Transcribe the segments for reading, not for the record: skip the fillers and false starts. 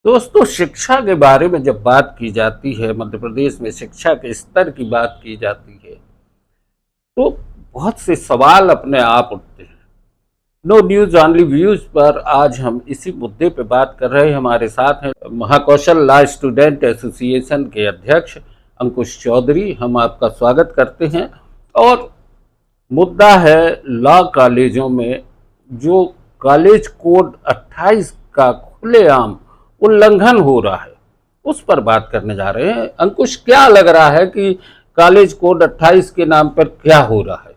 दोस्तों, शिक्षा के बारे में जब बात की जाती है, मध्य प्रदेश में शिक्षा के स्तर की बात की जाती है, तो बहुत से सवाल अपने आप उठते हैं। नो न्यूज ऑनली व्यूज पर आज हम इसी मुद्दे पे बात कर रहे हैं। हमारे साथ हैं महाकौशल लॉ स्टूडेंट एसोसिएशन के अध्यक्ष अंकुश चौधरी। हम आपका स्वागत करते हैं। और मुद्दा है लॉ कॉलेजों में जो कॉलेज कोड 28 का खुलेआम उल्लंघन हो रहा है, उस पर बात करने जा रहे हैं। अंकुश, क्या लग रहा है कि कॉलेज कोड 28 के नाम पर क्या हो रहा है?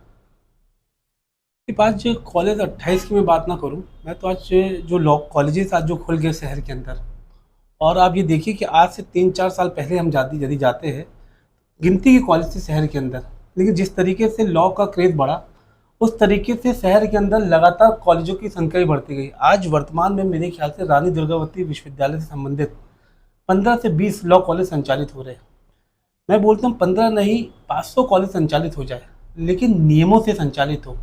के पास जो कॉलेज 28 की मैं बात ना करूं। मैं तो आज जो लॉ कॉलेजेस आज जो खुल गए शहर के अंदर, और आप ये देखिए कि आज से 3-4 साल पहले हम जाती यदि जाते हैं, गिनती के कॉलेज थे शहर के अंदर। लेकिन जिस तरीके से लॉ का क्रेज बढ़ा, उस तरीके से शहर के अंदर लगातार कॉलेजों की संख्या ही बढ़ती गई। आज वर्तमान में मेरे ख्याल से रानी दुर्गावती विश्वविद्यालय से संबंधित 15 से 20 लॉ कॉलेज संचालित हो रहे हैं। मैं बोलता हूँ 15 नहीं, 500 कॉलेज संचालित हो जाए, लेकिन नियमों से संचालित हो।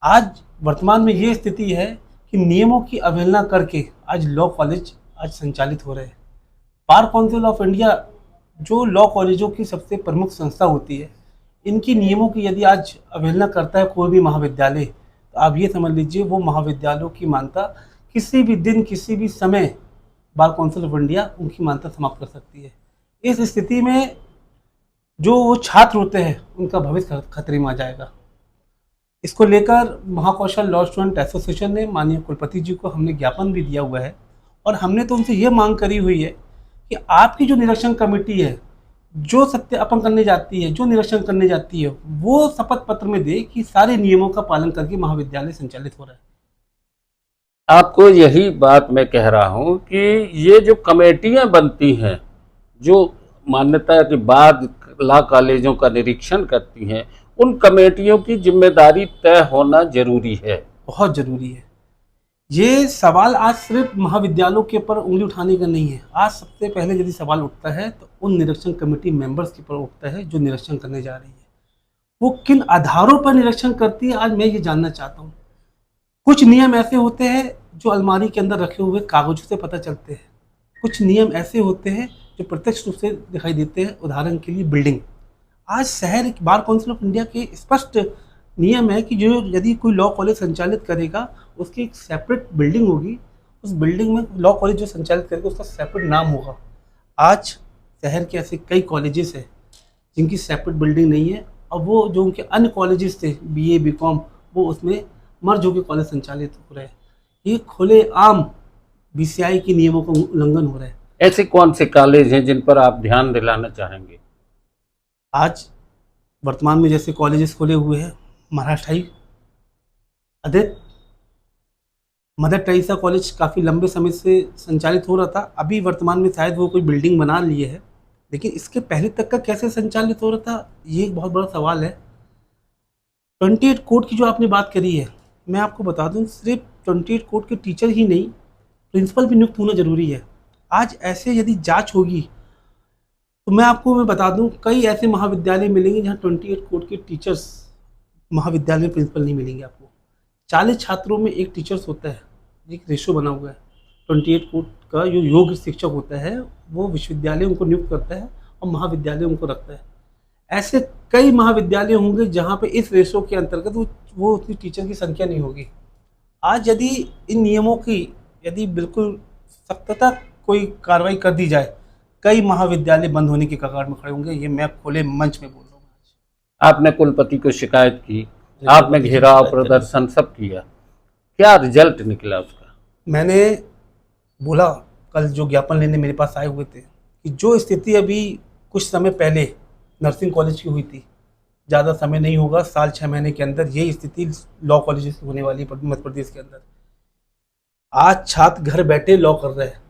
आज वर्तमान में ये स्थिति है कि नियमों की अवहेलना करके आज लॉ कॉलेज आज संचालित हो रहे हैं। बार काउंसिल ऑफ इंडिया जो लॉ कॉलेजों की सबसे प्रमुख संस्था होती है, इनकी नियमों की यदि आज अवहेलना करता है कोई भी महाविद्यालय, तो आप ये समझ लीजिए वो महाविद्यालयों की मान्यता किसी भी दिन किसी भी समय बार काउंसिल ऑफ इंडिया उनकी मान्यता समाप्त कर सकती है। इस स्थिति में जो वो छात्र होते हैं उनका भविष्य खतरे में आ जाएगा। इसको लेकर महाकौशल लॉ स्टूडेंट एसोसिएशन ने माननीय कुलपति जी को हमने ज्ञापन भी दिया हुआ है, और हमने तो उनसे ये मांग करी हुई है कि आपकी जो निरीक्षण कमेटी है, जो सत्यापन करने जाती है, जो निरीक्षण करने जाती है, वो शपथ पत्र में दे कि सारे नियमों का पालन करके महाविद्यालय संचालित हो रहा है। आपको यही बात मैं कह रहा हूं कि ये जो कमेटियां बनती हैं, जो मान्यता के बाद लॉ कॉलेजों का निरीक्षण करती हैं, उन कमेटियों की जिम्मेदारी तय होना जरूरी है। बहुत जरूरी है। ये सवाल आज सिर्फ महाविद्यालयों के ऊपर उंगली उठाने का नहीं है। आज सबसे पहले यदि सवाल उठता है तो उन निरीक्षण कमेटी मेंबर्स के ऊपर उठता है जो निरीक्षण करने जा रही है। वो किन आधारों पर निरीक्षण करती है, आज मैं ये जानना चाहता हूँ। कुछ नियम ऐसे होते हैं जो अलमारी के अंदर रखे हुए कागजों से पता चलते हैं। कुछ नियम ऐसे होते हैं जो प्रत्यक्ष रूप से दिखाई देते हैं। उदाहरण के लिए बिल्डिंग। आज शहर बार काउंसिल ऑफ इंडिया के स्पष्ट नियम है कि जो यदि कोई लॉ कॉलेज संचालित करेगा, उसकी एक सेपरेट बिल्डिंग होगी। उस बिल्डिंग में लॉ कॉलेज जो संचालित करेगा उसका सेपरेट नाम होगा। आज शहर के ऐसे कई कॉलेजेस हैं जिनकी सेपरेट बिल्डिंग नहीं है, और वो जो उनके अन्य कॉलेजेस थे बीए बीकॉम, वो उसमें मर्ज होकर कॉलेज संचालित हो रहे हैं। ये खुले आम बीसीआई के नियमों का उल्लंघन हो रहा है। ऐसे कौन से कॉलेज हैं जिन पर आप ध्यान दिलाना चाहेंगे? आज वर्तमान में जैसे कॉलेजेस खोले हुए हैं, Maharashtra Aditya, mother Teresa college काफ़ी लंबे समय से संचालित हो रहा था। अभी वर्तमान में शायद वो कोई बिल्डिंग बना लिए है, लेकिन इसके पहले तक का कैसे संचालित हो रहा था, ये एक बहुत बड़ा सवाल है। 28 कोड की जो आपने बात करी है, मैं आपको बता दूं सिर्फ 28 कोड के टीचर ही नहीं, प्रिंसिपल भी नियुक्त होना जरूरी है। आज ऐसे यदि जांच होगी तो मैं बता दूं कई ऐसे महाविद्यालय मिलेंगे जहां 28 कोड के टीचर्स महाविद्यालय में प्रिंसिपल नहीं मिलेंगे आपको। 40 छात्रों में एक टीचर्स होता है, एक रेशो बना हुआ है। 28 कोड का जो योग्य शिक्षक होता है वो विश्वविद्यालय उनको नियुक्त करता है और महाविद्यालय उनको रखता है। ऐसे कई महाविद्यालय होंगे जहाँ पे इस रेशो के अंतर्गत वो उतनी टीचर की संख्या नहीं होगी। आज यदि इन नियमों की यदि बिल्कुल सख्तता कोई कार्रवाई कर दी जाए, कई महाविद्यालय बंद होने की कगार में खड़े होंगे। ये मैं खुले मंच में बोल रहा हूँ। आपने कुलपति को शिकायत की, आज आपने घेराव प्रदर्शन सब किया, क्या रिजल्ट निकला उसका? मैंने बोला, कल जो ज्ञापन लेने मेरे पास आए हुए थे, कि जो स्थिति अभी कुछ समय पहले नर्सिंग कॉलेज की हुई थी, ज़्यादा समय नहीं होगा, साल 6 महीने के अंदर ये स्थिति लॉ कॉलेजेस की होने वाली है मध्य प्रदेश के अंदर। आज छात्र घर बैठे लॉ कर रहे हैं,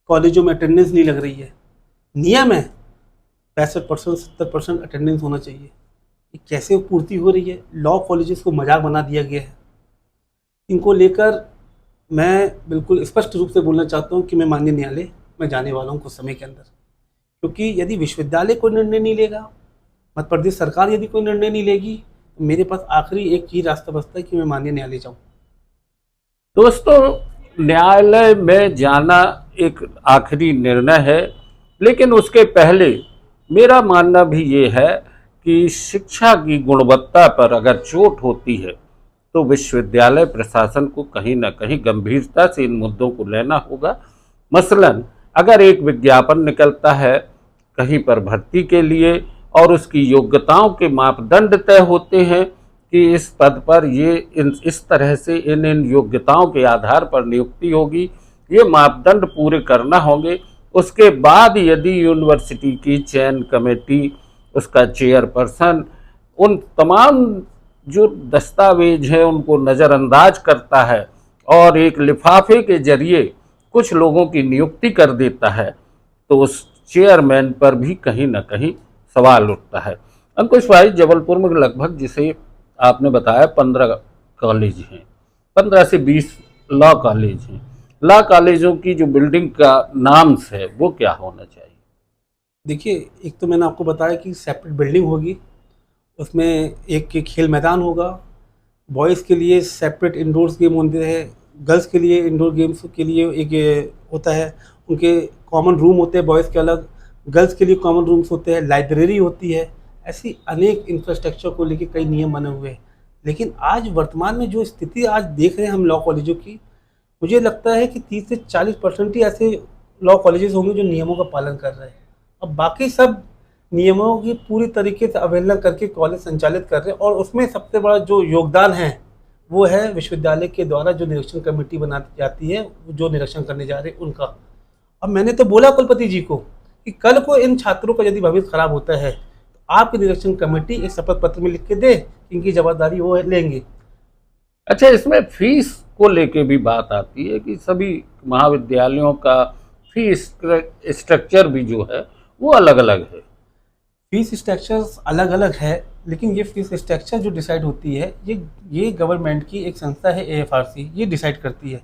कॉलेजों में अटेंडेंस नहीं लग रही है। नियम है 65% 70% अटेंडेंस होना चाहिए। ये कैसे पूर्ति हो रही है? लॉ कॉलेजेस को मजाक बना दिया गया है। इनको लेकर मैं बिल्कुल स्पष्ट रूप से बोलना चाहता हूँ कि मैं माननीय न्यायालय में जाने वाला हूँ कुछ समय के अंदर, क्योंकि यदि विश्वविद्यालय कोई निर्णय नहीं लेगा, मध्य प्रदेश सरकार यदि कोई निर्णय नहीं लेगी, मेरे पास आखिरी एक ही रास्ता बचता है कि मैं माननीय न्यायालय जाऊं। दोस्तों, न्यायालय में जाना एक आखिरी निर्णय है, लेकिन उसके पहले मेरा मानना भी ये है कि शिक्षा की गुणवत्ता पर अगर चोट होती है तो विश्वविद्यालय प्रशासन को कहीं ना कहीं गंभीरता से इन मुद्दों को लेना होगा। मसलन अगर एक विज्ञापन निकलता है कहीं पर भर्ती के लिए और उसकी योग्यताओं के मापदंड तय होते हैं कि इस पद पर ये इस तरह से इन योग्यताओं के आधार पर नियुक्ति होगी, ये मापदंड पूरे करना होंगे। उसके बाद यदि यूनिवर्सिटी की चयन कमेटी, उसका चेयरपर्सन उन तमाम जो दस्तावेज हैं उनको नज़रअंदाज करता है और एक लिफाफे के जरिए कुछ लोगों की नियुक्ति कर देता है, तो उस चेयरमैन पर भी कहीं ना कहीं सवाल उठता है। अंकुश भाई, जबलपुर में लगभग, जिसे आपने बताया, 15 कॉलेज हैं, 15 से 20 लॉ कॉलेज हैं। लॉ कॉलेजों की जो बिल्डिंग का नाम्स है वो क्या होना चाहिए? देखिए, एक तो मैंने आपको बताया कि सेपरेट बिल्डिंग होगी, उसमें एक खेल मैदान होगा, बॉयज़ के लिए सेपरेट इंडोर्स गेम होते हैं, गर्ल्स के लिए इंडोर गेम्स के लिए एक होता है, उनके कॉमन रूम होते हैं, बॉयज़ के अलग, गर्ल्स के लिए कॉमन रूम्स होते हैं, लाइब्रेरी होती है। ऐसी अनेक इंफ्रास्ट्रक्चर को लेके कई नियम बने हुए हैं। लेकिन आज वर्तमान में जो स्थिति आज देख रहे हैं हम लॉ कॉलेजों की, मुझे लगता है कि 30 से 40% ही ऐसे लॉ कॉलेजेस होंगे जो नियमों का पालन कर रहे हैं। अब बाकी सब नियमों की पूरी तरीके से अवहेलना करके कॉलेज संचालित कर रहे हैं, और उसमें सबसे बड़ा जो योगदान है वो है विश्वविद्यालय के द्वारा जो निरीक्षण कमेटी बनाती जाती है, जो निरीक्षण करने जा रहे हैं उनका। अब मैंने तो बोला कुलपति जी को कि कल को इन छात्रों का यदि भविष्य खराब होता है तो आपकी निरीक्षण कमेटी एक शपथ पत्र में लिख के दे, इनकी जवाबदारी वो लेंगे। अच्छा, इसमें फीस को लेके भी बात आती है कि सभी महाविद्यालयों का फीस स्ट्रक्चर भी जो है वो अलग अलग है। फीस स्ट्रक्चर्स अलग अलग है, लेकिन ये फीस स्ट्रक्चर जो डिसाइड होती है ये गवर्नमेंट की एक संस्था है AFRC, ये डिसाइड करती है।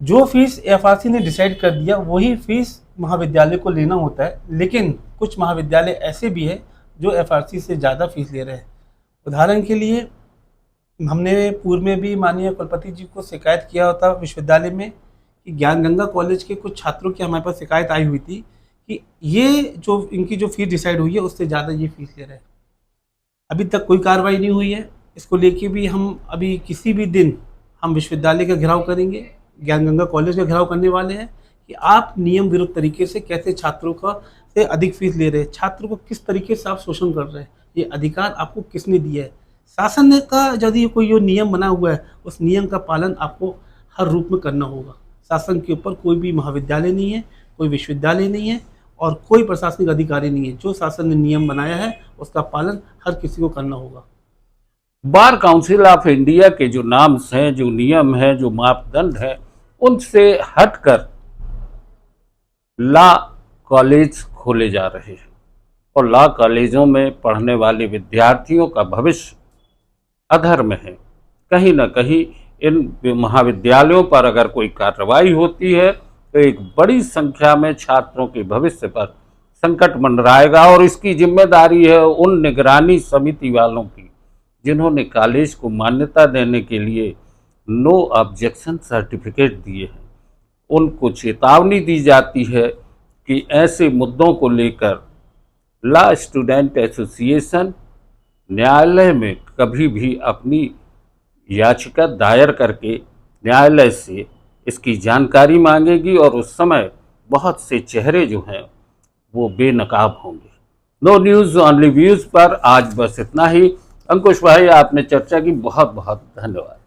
जो फीस AFRC ने डिसाइड कर दिया वही फीस महाविद्यालय को लेना होता है। लेकिन कुछ महाविद्यालय ऐसे भी है जो AFRC से ज़्यादा फीस ले रहे हैं। उदाहरण के लिए, हमने पूर्व में भी माननीय कुलपति जी को शिकायत किया होता विश्वविद्यालय में कि ज्ञान गंगा कॉलेज के कुछ छात्रों की हमारे पास शिकायत आई हुई थी कि ये जो इनकी जो फीस डिसाइड हुई है उससे ज़्यादा ये फीस ले रहे हैं। अभी तक कोई कार्रवाई नहीं हुई है। इसको लेके भी हम अभी किसी भी दिन हम विश्वविद्यालय का घेराव करेंगे, ज्ञान गंगा कॉलेज का घेराव करने वाले हैं कि आप नियम विरुद्ध तरीके से कैसे छात्रों का से अधिक फीस ले रहे हैं, छात्रों को किस तरीके से आप शोषण कर रहे हैं, ये अधिकार आपको किसने दिया है। शासन का यदि कोई जो नियम बना हुआ है उस नियम का पालन आपको हर रूप में करना होगा। शासन के ऊपर कोई भी महाविद्यालय नहीं है, कोई विश्वविद्यालय नहीं है और कोई प्रशासनिक अधिकारी नहीं है। जो शासन ने नियम बनाया है उसका पालन हर किसी को करना होगा। बार काउंसिल ऑफ इंडिया के जो नाम्स हैं, जो नियम हैं, जो मापदंड हैं, उनसे हटकर लॉ कॉलेज खोले जा रहे हैं और लॉ कॉलेजों में पढ़ने वाले विद्यार्थियों का भविष्य अधर में है। कहीं ना कहीं इन महाविद्यालयों पर अगर कोई कार्रवाई होती है तो एक बड़ी संख्या में छात्रों के भविष्य पर संकट मंडराएगा और इसकी जिम्मेदारी है उन निगरानी समिति वालों की जिन्होंने कॉलेज को मान्यता देने के लिए नो ऑब्जेक्शन सर्टिफिकेट दिए हैं। उनको चेतावनी दी जाती है कि ऐसे मुद्दों को लेकर लॉ स्टूडेंट एसोसिएशन न्यायालय में कभी भी अपनी याचिका दायर करके न्यायालय से इसकी जानकारी मांगेगी और उस समय बहुत से चेहरे जो हैं वो बेनकाब होंगे। नो न्यूज़ ओनली व्यूज़ पर आज बस इतना ही। अंकुश भाई, आपने चर्चा की, बहुत बहुत धन्यवाद।